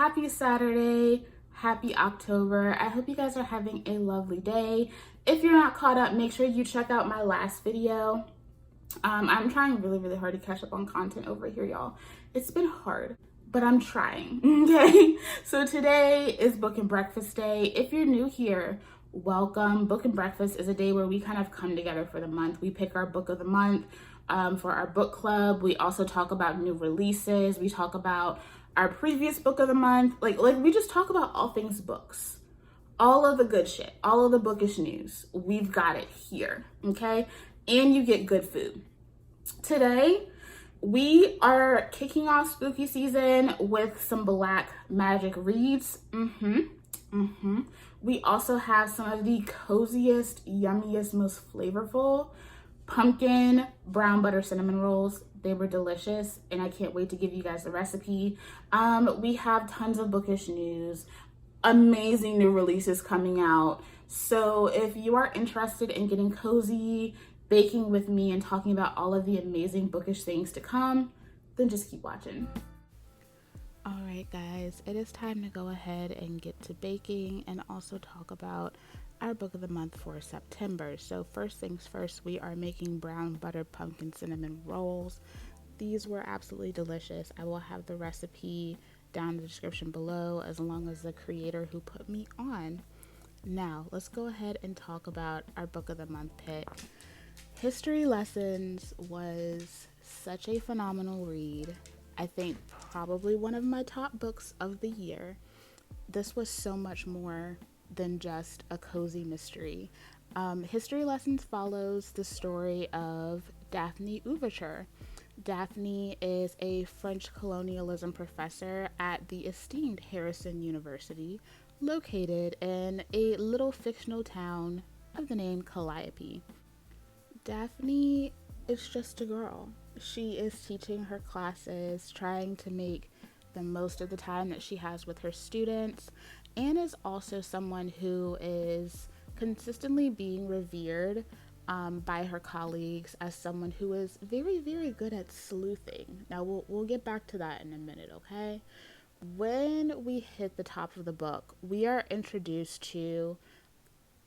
Happy Saturday, happy October. I hope you guys are having a lovely day. If you're not caught up, make sure you check out my last video. I'm trying really hard to catch up on content over here, y'all. It's been hard, but I'm trying, okay? So today is Book and Breakfast Day. If you're new here, welcome. Book and Breakfast is a day where we kind of come together for the month. We pick our book of the month for our book club. We also talk about new releases. We talk about our previous book of the month. Like we just talk about all things books. All of the good shit, all of the bookish news. We've got it here, okay? And you get good food. Today, we are kicking off spooky season with some black magic reads. We also have some of the coziest, yummiest, most flavorful pumpkin brown butter cinnamon rolls. They were delicious, and I can't wait to give you guys the recipe. We have tons of bookish news, amazing new releases coming out. So if you are interested in getting cozy, baking with me, and talking about all of the amazing bookish things to come, then just keep watching. All right, guys, it is time to go ahead and get to baking and also talk about our book of the month for September. So first things first, we are making brown butter pumpkin cinnamon rolls. These were absolutely delicious. I will have the recipe down in the description below, as long as the creator who put me on. Now let's go ahead and talk about our book of the month pick. History Lessons was such a phenomenal read. I think probably one of my top books of the year. This was so much more than just a cozy mystery. History Lessons follows the story of Daphne Ouverture. Daphne is a French colonialism professor at the esteemed Harrison University, located in a little fictional town of the name Calliope. Daphne is just a girl. She is teaching her classes, trying to make the most of the time that she has with her students, and is also someone who is consistently being revered by her colleagues as someone who is very good at sleuthing. Now we'll get back to that in a minute, okay? When we hit the top of the book, we are introduced to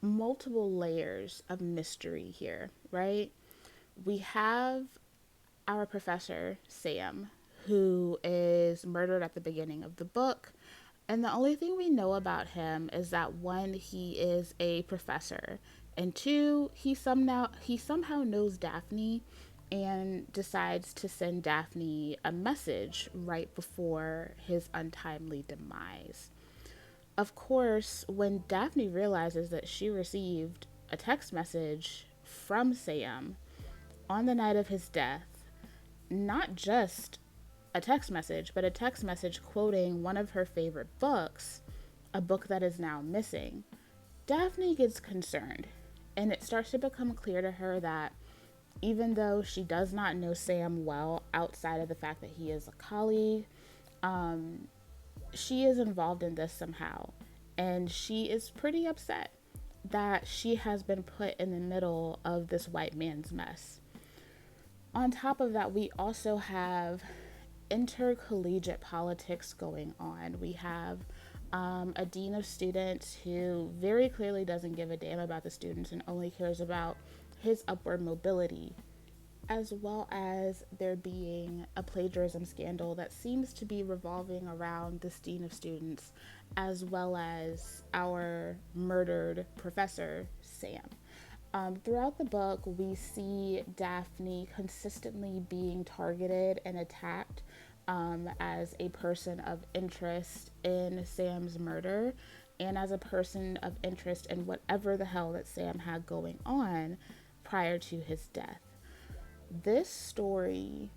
multiple layers of mystery here, right? We have our professor, Sam, who is murdered at the beginning of the book. And the only thing we know about him is that one, he is a professor, and two, he somehow knows Daphne and decides to send Daphne a message right before his untimely demise. Of course, when Daphne realizes that she received a text message from Sam on the night of his death, not just a text message, but a text message quoting one of her favorite books, a book that is now missing, Daphne gets concerned, and it starts to become clear to her that even though she does not know Sam well outside of the fact that he is a colleague, she is involved in this somehow, and she is pretty upset that she has been put in the middle of this white man's mess. On top of that, we also have intercollegiate politics going on. We have a dean of students who very clearly doesn't give a damn about the students and only cares about his upward mobility, as well as there being a plagiarism scandal that seems to be revolving around this dean of students, as well as our murdered professor, Sam. Throughout the book, we see Daphne consistently being targeted and attacked as a person of interest in Sam's murder, and as a person of interest in whatever the hell that Sam had going on prior to his death. This story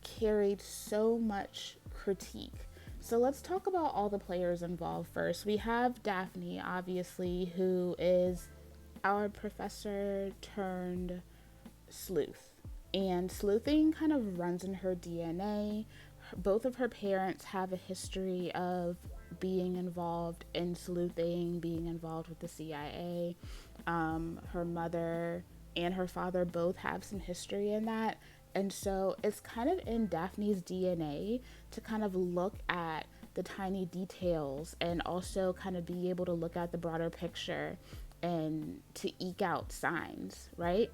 carried so much critique. So let's talk about all the players involved first. We have Daphne, obviously, who is our professor turned sleuth. And sleuthing kind of runs in her DNA. Both of her parents have a history of being involved in sleuthing, being involved with the CIA. Her mother and her father both have some history in that. And so it's kind of in Daphne's DNA to kind of look at the tiny details and also kind of be able to look at the broader picture and to eke out signs, right?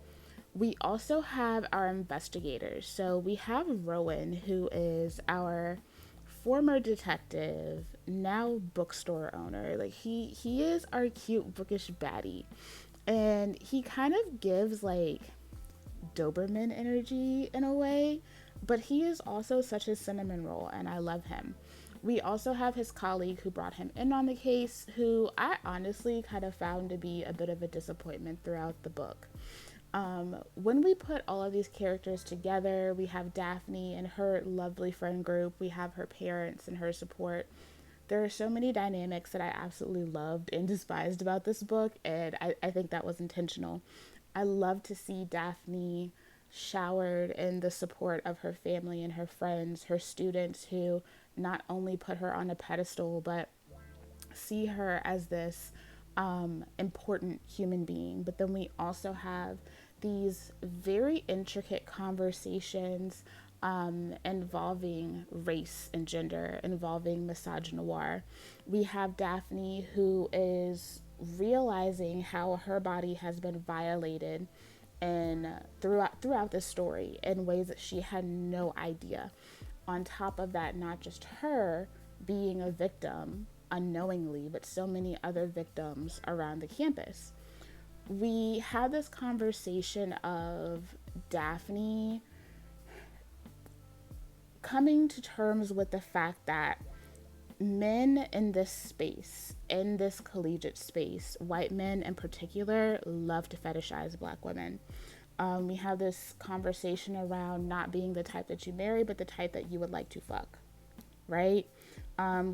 We also have our investigators. So we have Rowan, who is our former detective, now bookstore owner. Like he is our cute bookish baddie. And he kind of gives like Doberman energy in a way, but he is also such a cinnamon roll and I love him. We also have his colleague who brought him in on the case, who I honestly kind of found to be a bit of a disappointment throughout the book. When we put all of these characters together, we have Daphne and her lovely friend group, we have her parents and her support. There are so many dynamics that I absolutely loved and despised about this book, and I think that was intentional. I love to see Daphne showered in the support of her family and her friends, her students, who not only put her on a pedestal, but see her as this important human being. But then we also have these very intricate conversations involving race and gender, involving misogynoir. We have Daphne, who is realizing how her body has been violated and throughout this story in ways that she had no idea. On top of that, not just her being a victim unknowingly, but so many other victims around the campus. We had this conversation of Daphne coming to terms with the fact that men in this space, in this collegiate space, white men in particular, love to fetishize Black women. We have this conversation around not being the type that you marry, but the type that you would like to fuck, right?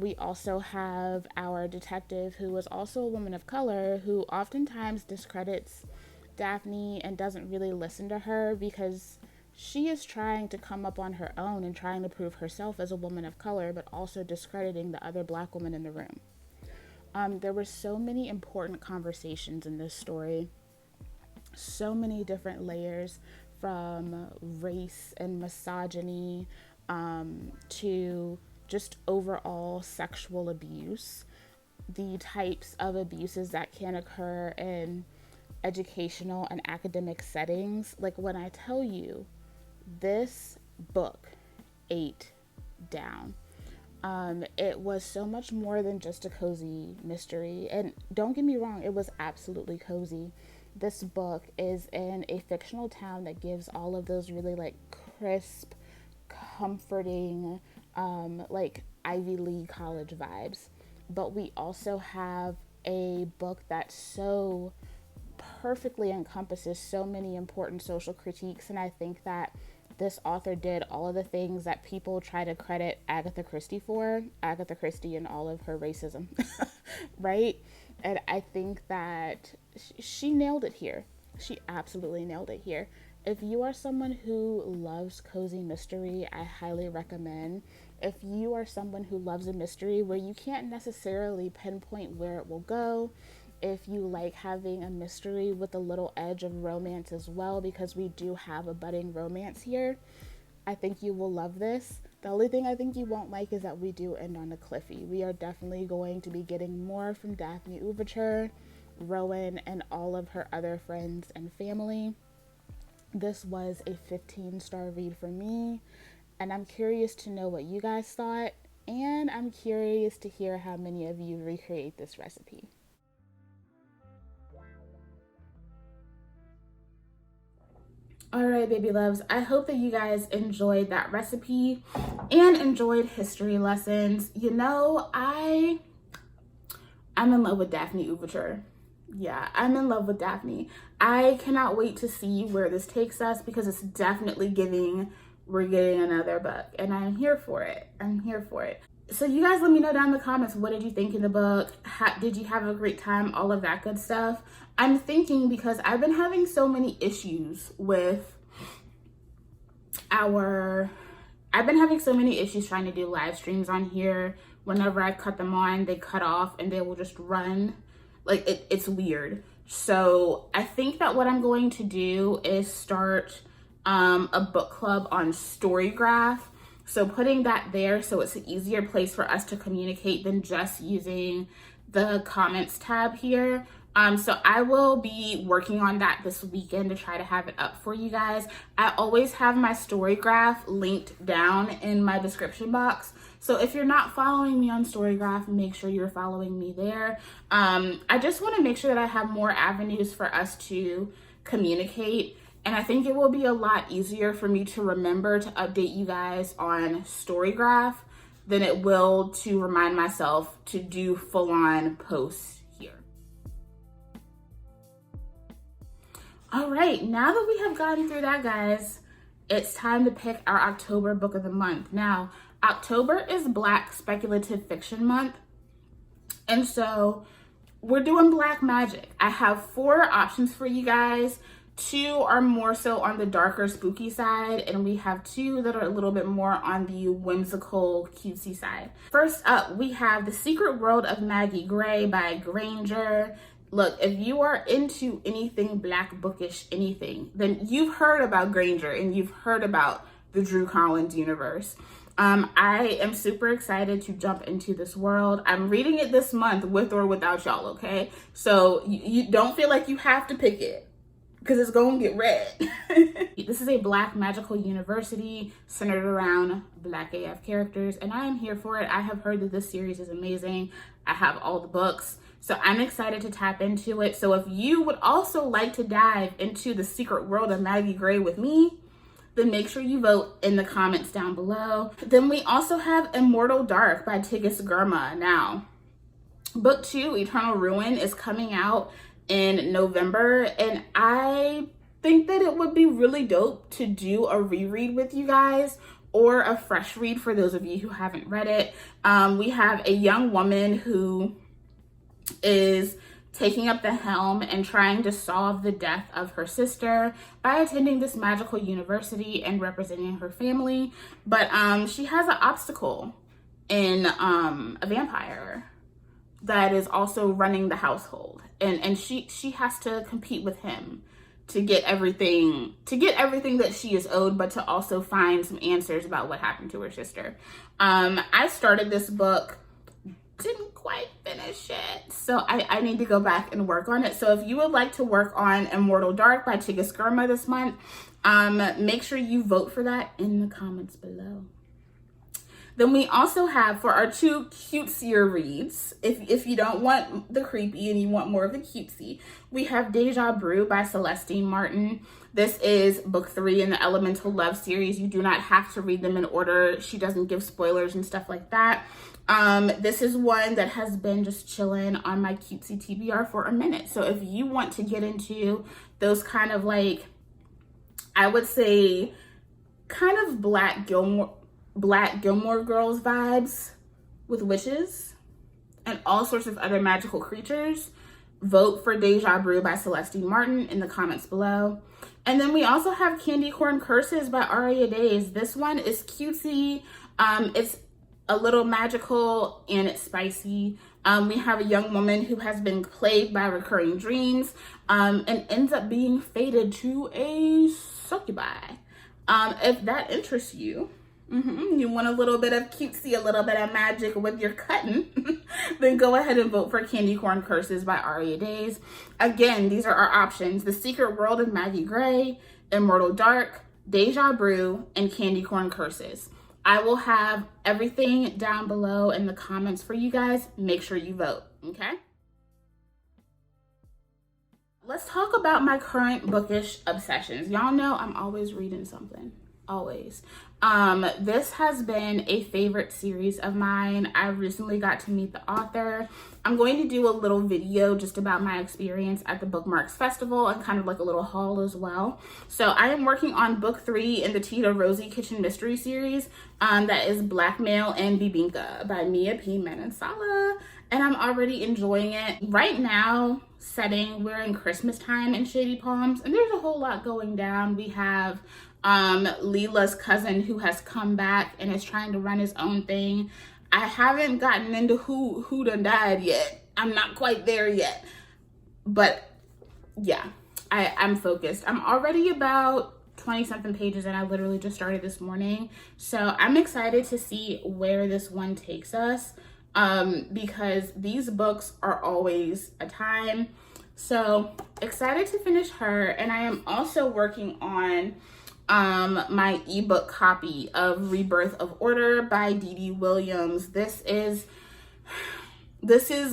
We also have our detective, who is also a woman of color, who oftentimes discredits Daphne and doesn't really listen to her because she is trying to come up on her own and trying to prove herself as a woman of color, but also discrediting the other Black women in the room. There were so many important conversations in this story, so many different layers, from race and misogyny to just overall sexual abuse, the types of abuses that can occur in educational and academic settings. Like, when I tell you, this book ate down. It was so much more than just a cozy mystery. And don't get me wrong, it was absolutely cozy. This book is in a fictional town that gives all of those really like crisp, comforting, like Ivy League college vibes. But we also have a book that so perfectly encompasses so many important social critiques. And I think that this author did all of the things that people try to credit Agatha Christie for, Agatha Christie and all of her racism, right? And I think that she nailed it here. She absolutely nailed it here. If you are someone who loves cozy mystery, I highly recommend. If you are someone who loves a mystery where you can't necessarily pinpoint where it will go, if you like having a mystery with a little edge of romance as well, because we do have a budding romance here, I think you will love this. The only thing I think you won't like is that we do end on a cliffy. We are definitely going to be getting more from Daphne Overture, Rowan, and all of her other friends and family. This was a 15-star read for me, and I'm curious to know what you guys thought, and I'm curious to hear how many of you recreate this recipe. All right, baby loves, I hope that you guys enjoyed that recipe and enjoyed history lessons. You know, I'm in love with Daphne Overture. Yeah, I'm in love with Daphne. I cannot wait to see where this takes us, because it's definitely giving we're getting another book, and I'm here for it. I'm here for it. So you guys let me know down in the comments, what did you think of the book? Did you have a great time? All of that good stuff. I'm thinking, because I've been having so many issues with I've been having so many issues trying to do live streams on here. Whenever I cut them on, they cut off and they will just run. Like, it's weird. So I think that what I'm going to do is start a book club on Storygraph. So putting that there so it's an easier place for us to communicate than just using the comments tab here. So I will be working on that this weekend to try to have it up for you guys. I always have my story graph linked down in my description box. So if you're not following me on Storygraph, make sure you're following me there. I just want to make sure that I have more avenues for us to communicate. And I think it will be a lot easier for me to remember to update you guys on Storygraph than it will to remind myself to do full-on posts here. All right, now that we have gotten through that, guys, it's time to pick our October book of the month. Now, October is Black Speculative Fiction Month, and so we're doing Black magic. I have 4 options for you guys. 2 are more so on the darker, spooky side, and we have 2 that are a little bit more on the whimsical, cutesy side. First up, we have The Secret World of Maggie Gray by Granger. Look, if you are into anything Black bookish, anything, then you've heard about Granger and you've heard about the Drew Collins universe. I am super excited to jump into this world. I'm reading it this month with or without y'all, okay? So you don't feel like you have to pick it because it's going to get read. This is a Black magical university centered around Black AF characters, and I am here for it. I have heard that this series is amazing. I have all the books. So I'm excited to tap into it. So if you would also like to dive into the secret world of Maggie Gray with me, then make sure you vote in the comments down below. Then we also have Immortal Dark by Tigist Girma. Now, book 2, Eternal Ruin, is coming out in November, and I think that it would be really dope to do a reread with you guys or a fresh read for those of you who haven't read it. We have a young woman who is taking up the helm and trying to solve the death of her sister by attending this magical university and representing her family. But she has an obstacle in a vampire that is also running the household. And she has to compete with him to get everything that she is owed, but to also find some answers about what happened to her sister. I started this book, didn't quite finish it, so I need to go back and work on it. So if you would like to work on Immortal Dark by Tigist Girma this month, make sure you vote for that in the comments below. Then we also have, for our 2 cutesier reads, if you don't want the creepy and you want more of the cutesy, we have Deja Brew by Celestine Martin. This is book 3 in the Elemental Love series. You do not have to read them in order. She doesn't give spoilers and stuff like that. This is one that has been just chilling on my cutesy TBR for a minute. So if you want to get into those kind of like, I would say, kind of Black Gilmore Girls vibes with witches and all sorts of other magical creatures, vote for Deja Brew by Celestine Martin in the comments below. And then we also have Candy Corn Curses by Aria Daze. This one is cutesy. It's a little magical and it's spicy. We have a young woman who has been plagued by recurring dreams and ends up being fated to a succubi. If that interests you, you want a little bit of cutesy, a little bit of magic with your cutting, then go ahead and vote for Candy Corn Curses by Aria Daze. Again, these are our options: The Secret World of Maggie Gray, Immortal Dark, Deja Brew, and Candy Corn Curses. I will have everything down below in the comments for you guys. Make sure you vote, okay? Let's talk about my current bookish obsessions. Y'all know I'm always reading something, always. This has been a favorite series of mine. I recently got to meet the author. I'm going to do a little video just about my experience at the Bookmarks Festival and kind of like a little haul as well. So I am working on book 3 in the Tita Rosie Kitchen Mystery series. That is Blackmail and Bibingka by Mia P. Manansala. And I'm already enjoying it. Right now, we're in Christmas time in Shady Palms, and there's a whole lot going down. We have Leela's cousin who has come back and is trying to run his own thing. I haven't gotten into who done died yet. I'm not quite there yet. But yeah, I'm focused. I'm already about 20 something pages and I literally just started this morning. So I'm excited to see where this one takes us, because these books are always a time. So excited to finish her. And I am also working on my ebook copy of Rebirth of Order by D.D. Williams. This is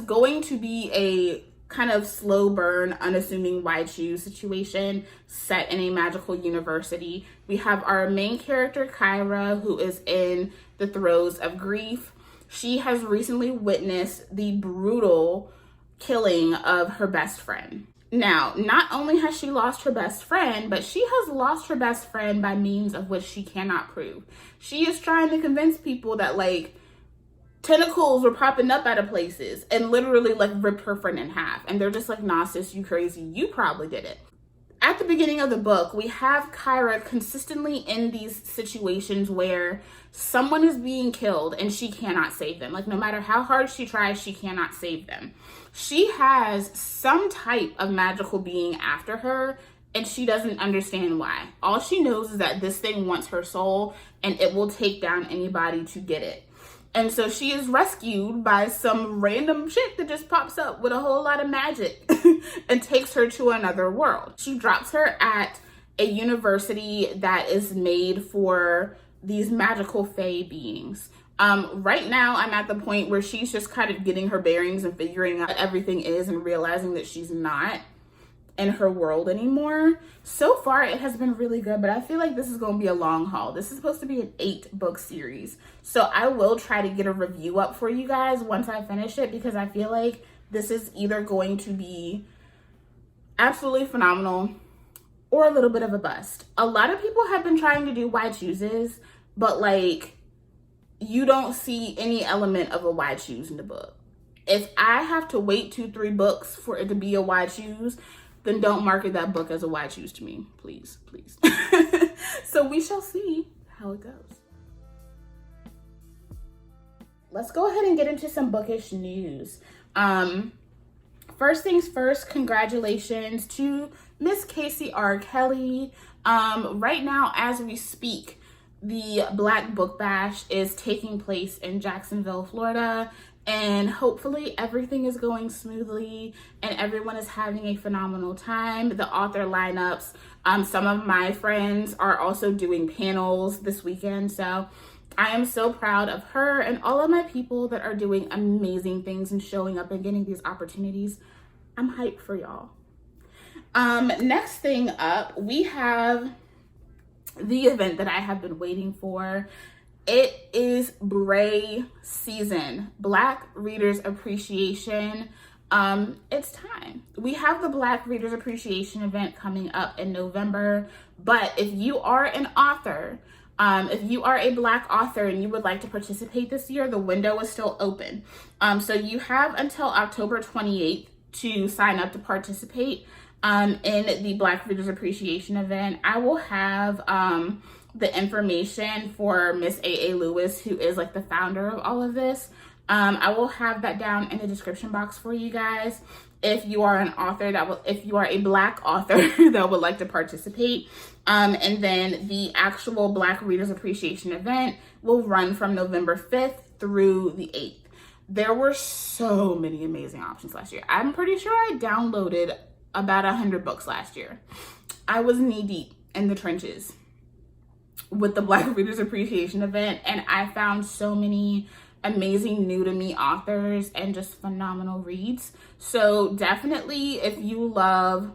going to be a kind of slow burn, unassuming why choose situation set in a magical university. We have our main character, Kyra, who is in the throes of grief. She has recently witnessed the brutal killing of her best friend. Now, not only has she lost her best friend, but she has lost her best friend by means of which she cannot prove. She is trying to convince people that, like, tentacles were popping up out of places and literally, like, ripped her friend in half. And they're just like, nah, sis, you crazy. You probably did it. At the beginning of the book, we have Kyra consistently in these situations where someone is being killed and she cannot save them. Like, no matter how hard she tries, she cannot save them. She has some type of magical being after her and she doesn't understand why. All she knows is that this thing wants her soul and it will take down anybody to get it. And so she is rescued by some random chick that just pops up with a whole lot of magic and takes her to another world. She drops her at a university that is made for these magical fae beings. Right now, I'm at the point where she's just kind of getting her bearings and figuring out what everything is and realizing that she's not in her world anymore. So far, it has been really good, but I feel like this is going to be a long haul. This is supposed to be an 8-book series. So I will try to get a review up for you guys once I finish it, because I feel like this is either going to be absolutely phenomenal or a little bit of a bust. A lot of people have been trying to do why chooses, but like, you don't see any element of a why choose in the book. If I have to wait 2-3 books for it to be a why choose, then don't market that book as a why choose to me, please, please. So we shall see how it goes. Let's go ahead and get into some bookish news. First things first, congratulations to Miss Casey R. Kelly. Right now, as we speak, the Black Book Bash is taking place in Jacksonville, Florida. And hopefully everything is going smoothly and everyone is having a phenomenal time. The author lineups, some of my friends are also doing panels this weekend. So I am so proud of her and all of my people that are doing amazing things and showing up and getting these opportunities. I'm hyped for y'all. Next thing up, we have the event that I have been waiting for. It is Brew season, Black Readers Appreciation. It's time. We have the Black Readers Appreciation event coming up in November, but if you are an author, if you are a Black author and you would like to participate this year, the window is still open. So you have until October 28th to sign up to participate in the Black Readers Appreciation event. I will have the information for Miss A.A. Lewis, who is like the founder of all of this. I will have that down in the description box for you guys. If you are an author if you are a Black author that would like to participate. And then the actual Black Readers Appreciation event will run from November 5th through the 8th. There were so many amazing options last year. I'm pretty sure I downloaded about 100 books last year. I was knee deep in the trenches with the Black Readers Appreciation event, and I found so many amazing new to me authors and just phenomenal reads. So definitely, if you love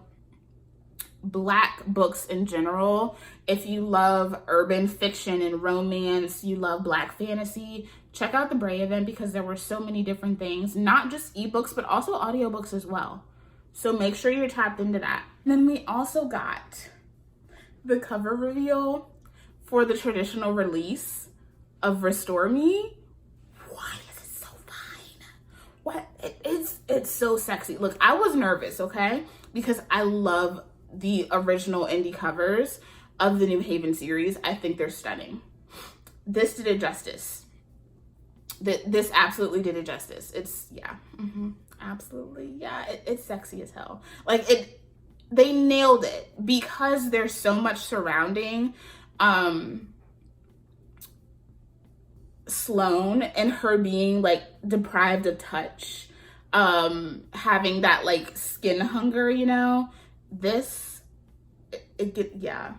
Black books in general, if you love urban fiction and romance, you love Black fantasy, check out the Brew event, because there were so many different things, not just ebooks but also audiobooks as well. So make sure you're tapped into that. And then we also got the cover reveal for the traditional release of Restore Me. Why is it so fine? What? It's so sexy. Look, I was nervous, okay? Because I love the original indie covers of the New Haven series. I think they're stunning. This did it justice. This absolutely did it justice. It's, yeah. Absolutely. Yeah, it's sexy as hell. Like, they nailed it because there's so much surrounding Sloane and her being like deprived of touch, having that like skin hunger, you know. This it get yeah.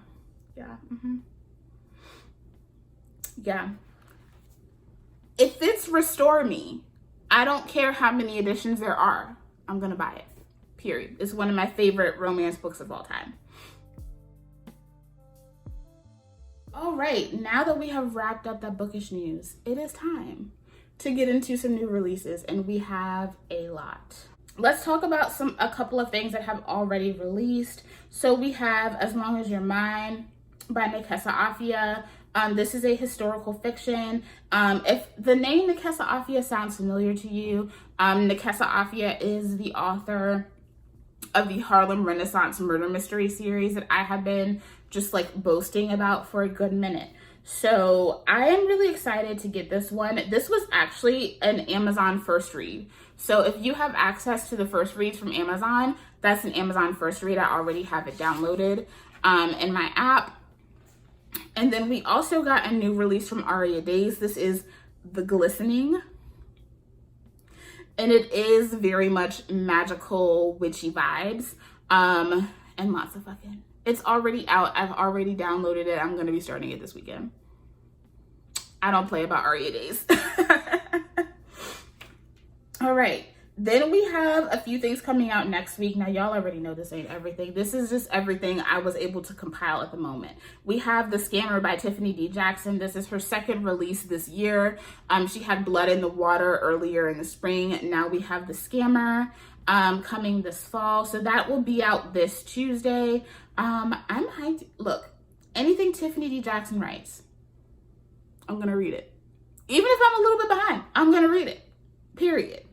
If it's Restore Me, I don't care how many editions there are, I'm gonna buy it, period. It's one of my favorite romance books of all time. All right, now that we have wrapped up that bookish news, it is time to get into some new releases, and we have a lot. Let's talk about a couple of things that have already released. So we have As Long As You're Mine by Nekesa Afia. This is a historical fiction. If the name Nekesa Afia sounds familiar to you, Nekesa Afia is the author of the Harlem Renaissance murder mystery series that I have been just like boasting about for a good minute. So I am really excited to get this one. This was actually an Amazon first read. So if you have access to the first reads from Amazon, that's an Amazon first read. I already have it downloaded in my app. And then we also got a new release from Aria Daze. This is The Glistening. And it is very much magical, witchy vibes. And lots of fucking. It's already out. I've already downloaded it. I'm going to be starting it this weekend. I don't play about Aria Daze. All right. Then we have a few things coming out next week. Now, y'all already know this ain't everything. This is just everything I was able to compile at the moment. We have The Scammer by Tiffany D. Jackson. This is her second release this year. She had Blood in the Water earlier in the spring. Now we have The Scammer coming this fall. So that will be out this Tuesday. I'm hyped. Look, anything Tiffany D. Jackson writes, I'm going to read it. Even if I'm a little bit behind, I'm going to read it. Period.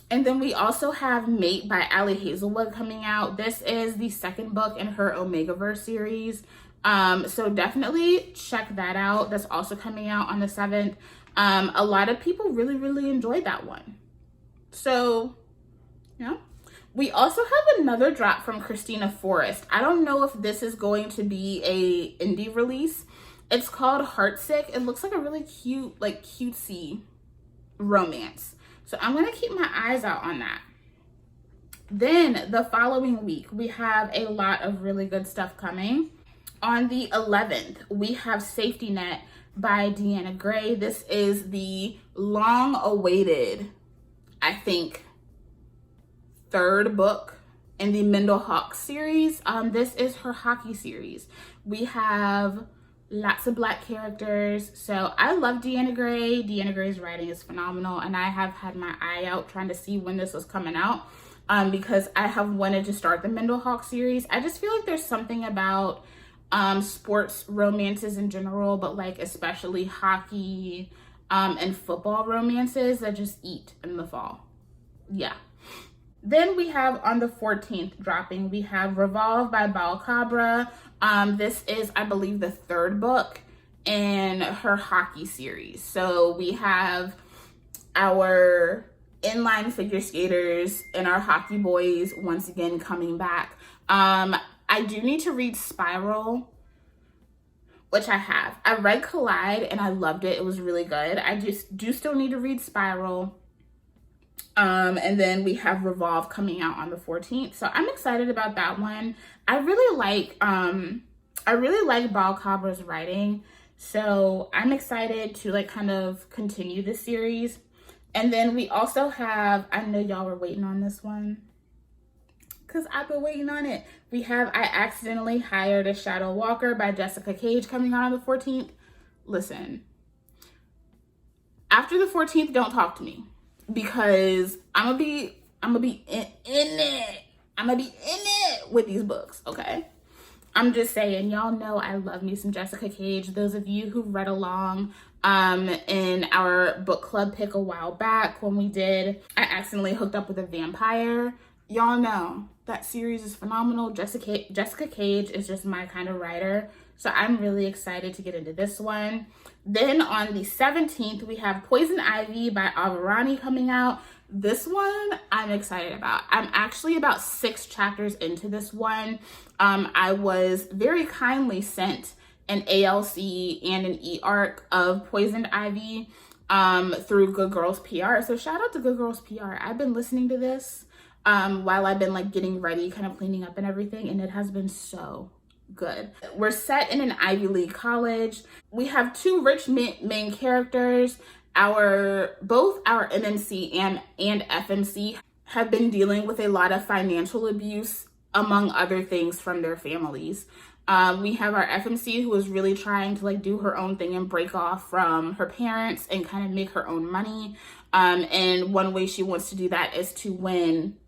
And then we also have Mate by Ali Hazelwood coming out. This is the second book in her Omegaverse series. So definitely check that out. That's also coming out on the 7th. A lot of people really, really enjoyed that one. So, yeah. We also have another drop from Christina Forrest. I don't know if this is going to be a indie release. It's called Heartsick. It looks like a really cute, like cutesy romance. So I'm going to keep my eyes out on that. Then the following week, we have a lot of really good stuff coming. On the 11th, we have Safety Net by Deanna Gray. This is the long-awaited, I think, third book in the Mendel Hawk series. This is her hockey series. We have lots of Black characters. So I love Deanna Gray. Deanna Gray's writing is phenomenal, and I have had my eye out trying to see when this was coming out because I have wanted to start the Mendel Hawk series. I just feel like there's something about sports romances in general, but like especially hockey and football romances that just eat in the fall. Yeah. Then we have on the 14th dropping, we have Revolve by Balcabra. This is, I believe, the third book in her hockey series. So we have our inline figure skaters and our hockey boys once again coming back. I do need to read Spiral, which I have. I read Collide and I loved it. It was really good. I just do still need to read Spiral. And then we have Revolve coming out on the 14th. So I'm excited about that one. I really like Balcabra's writing. So I'm excited to like kind of continue the series. And then we also have, I know y'all were waiting on this one because I've been waiting on it. We have I Accidentally Hired a Shadow Walker by Jessica Cage coming out on the 14th. Listen, after the 14th, don't talk to me. Because I'm gonna be in it. I'm gonna be in it with these books, okay? I'm just saying, y'all know I love me some Jessica Cage. Those of you who read along in our book club pick a while back when we did I Accidentally Hooked Up with a Vampire, y'all know that series is phenomenal. Jessica Cage is just my kind of writer. So I'm really excited to get into this one. Then on the 17th, we have Poison Ivy by Ava Rani coming out. This one I'm excited about. I'm actually about 6 chapters into this one. I was very kindly sent an ALC and an E-arc of Poisoned Ivy through Good Girls PR. So shout out to Good Girls PR. I've been listening to this while I've been like getting ready, kind of cleaning up and everything, and it has been so good. We're set in an Ivy League college. We have 2 rich main characters. Both our MMC and FMC have been dealing with a lot of financial abuse, among other things, from their families. We have our FMC, who is really trying to like do her own thing and break off from her parents and kind of make her own money. And one way she wants to do that is to win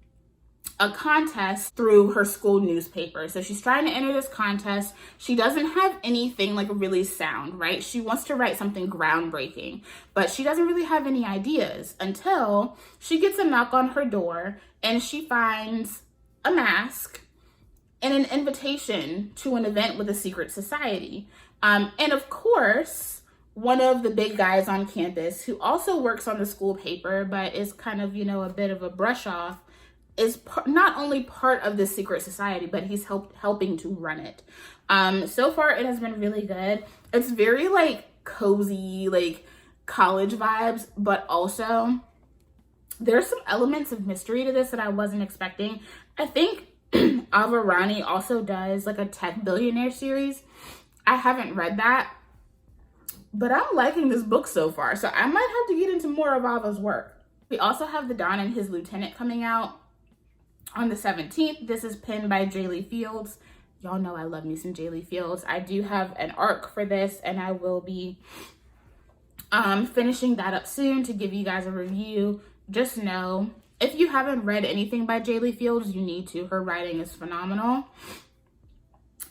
a contest through her school newspaper. So she's trying to enter this contest. She doesn't have anything like really sound, right? She wants to write something groundbreaking, but she doesn't really have any ideas until she gets a knock on her door and she finds a mask and an invitation to an event with a secret society. And of course, one of the big guys on campus, who also works on the school paper, but is kind of, you know, a bit of a brush off, is not only part of this secret society, but he's helping to run it. So far, it has been really good. It's very like cozy, like college vibes, but also there's some elements of mystery to this that I wasn't expecting. I think Ava Rani also does like a tech billionaire series. I haven't read that, but I'm liking this book so far, so I might have to get into more of Ava's work. We also have The Don and His Lieutenant coming out on the 17th. This is penned by Jaylee Fields. Y'all know I love me some Jaylee Fields. I do have an arc for this, and I will be finishing that up soon to give you guys a review. Just know, if you haven't read anything by Jaylee Fields, you need to. Her writing is phenomenal.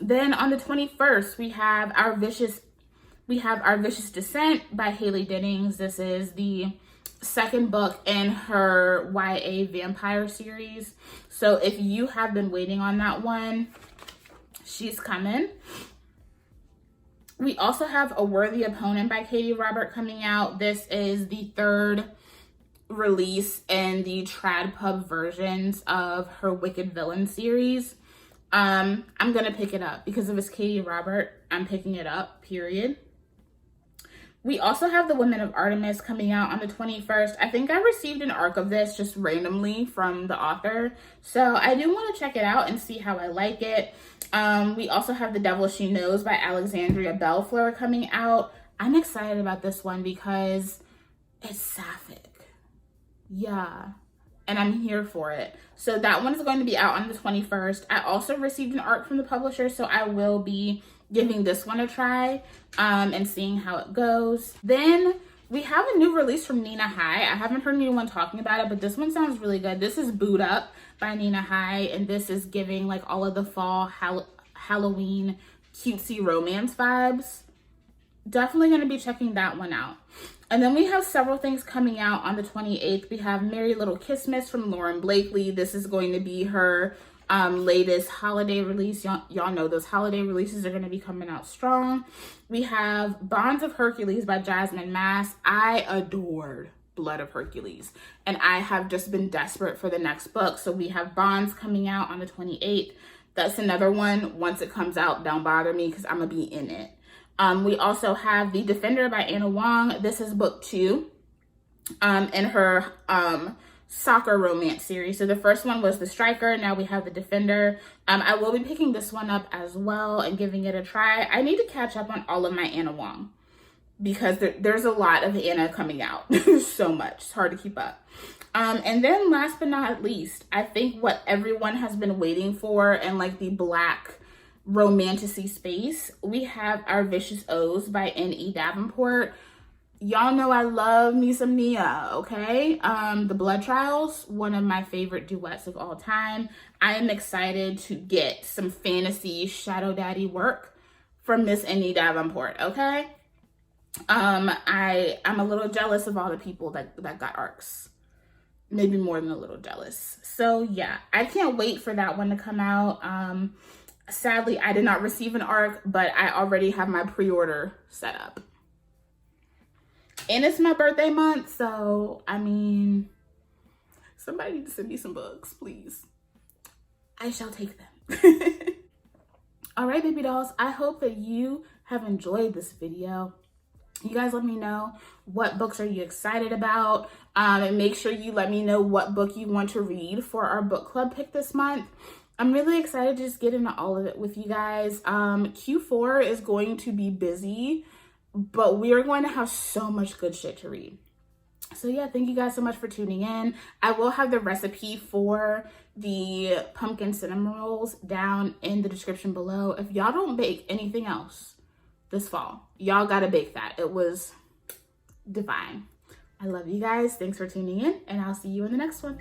Then on the 21st, we have Our Vicious Descent by Haley Dennings. This is the second book in her YA vampire series. So if you have been waiting on that one, she's coming. We also have A Worthy Opponent by Katie Robert coming out. This is the 3rd release in the trad pub versions of her Wicked Villain series. I'm gonna pick it up because if it's Katie Robert, I'm picking it up, period. We also have The Women of Artemis coming out on the 21st. I think I received an arc of this just randomly from the author, so I do want to check it out and see how I like it. We also have The Devil She Knows by Alexandria Bellfleur coming out. I'm excited about this one because it's sapphic. Yeah, and I'm here for it. So that one is going to be out on the 21st. I also received an arc from the publisher, so I will be giving this one a try and seeing how it goes. Then we have a new release from Nina High. I haven't heard anyone talking about it, but this one sounds really good. This is Boot Up by Nina High, and this is giving like all of the fall Halloween cutesy romance vibes. Definitely going to be checking that one out. And then we have several things coming out on the 28th. We have Merry Little Christmas from Lauren Blakely. This is going to be her latest holiday release. Y'all know those holiday releases are going to be coming out strong. We have Bonds of Hercules by Jasmine Mass. I adored Blood of Hercules, and I have just been desperate for the next book. So we have Bonds coming out on the 28th. That's another one. Once it comes out, don't bother me because I'm gonna be in it. We also have The Defender by Anna Wong. This is book 2 in her soccer romance series. So the first one was The Striker. Now we have The Defender. I will be picking this one up as well and giving it a try. I need to catch up on all of my Anna Wong because there's a lot of Anna coming out. So much. It's hard to keep up. And then last but not least, I think what everyone has been waiting for in like the Black romanticy space, we have Our Vicious O's by N.E. Davenport. Y'all know I love me some Nia, okay? The Blood Trials, one of my favorite duets of all time. I am excited to get some fantasy shadow daddy work from Miss N.E. Davenport, okay? I'm a little jealous of all the people that got arcs. Maybe more than a little jealous. So yeah, I can't wait for that one to come out. Sadly, I did not receive an arc, but I already have my pre-order set up. And it's my birthday month, so I mean, Somebody needs to send me some books, please. I shall take them. All right, baby dolls, I hope that you have enjoyed this video. You guys let me know what books are you excited about, and make sure you let me know what book you want to read for our book club pick this month. I'm really excited to just get into all of it with you guys. Q4 is going to be busy, but we are going to have so much good shit to read. So yeah, thank you guys so much for tuning in. I will have the recipe for the pumpkin cinnamon rolls down in the description below. If y'all don't bake anything else this fall, y'all gotta bake that. It was divine. I love you guys. Thanks for tuning in, and I'll see you in the next one.